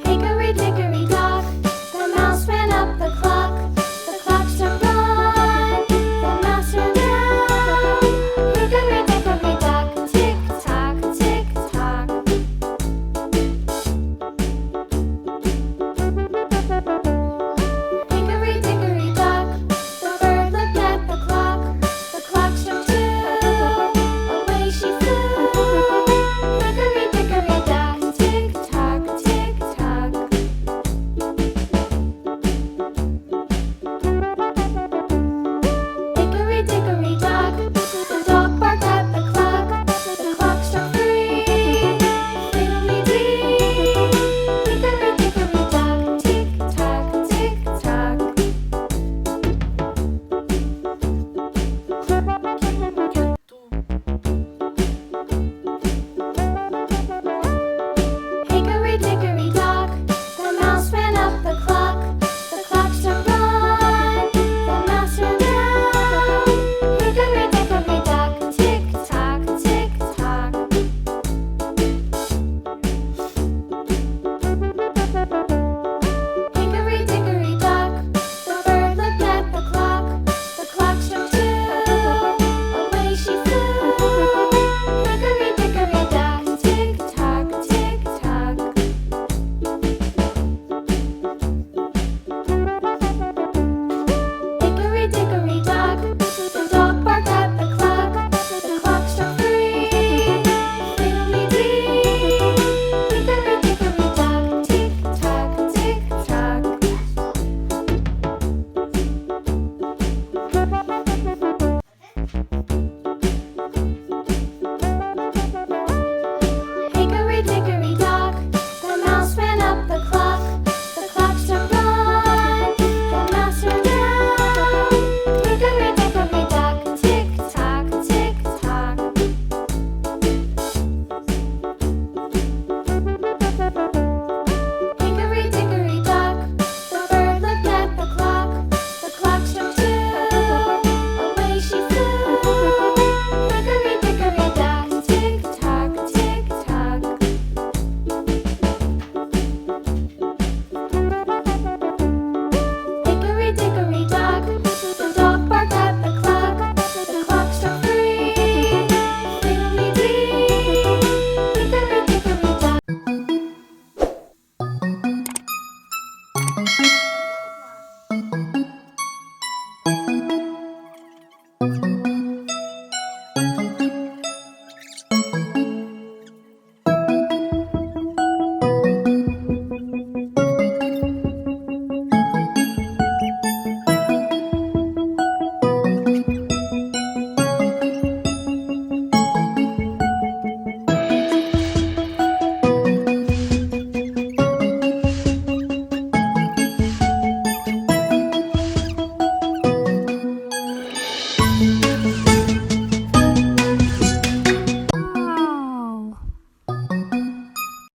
Hickory dickory dock, the mouse ran up the clock. The clock struck one, the mouse ran down. Hickory dickory dock, tick tock, tick tock. Hickory dickory dock, the bird looked at the clock. The clock struck two, away she flew. Hickory dickory dock, tick tock, tick tock. Hickory dickory dock, the dog barked at the clock. The clock struck three, fiddly-dee. Hickory dickory dock, tick tock, tick tock.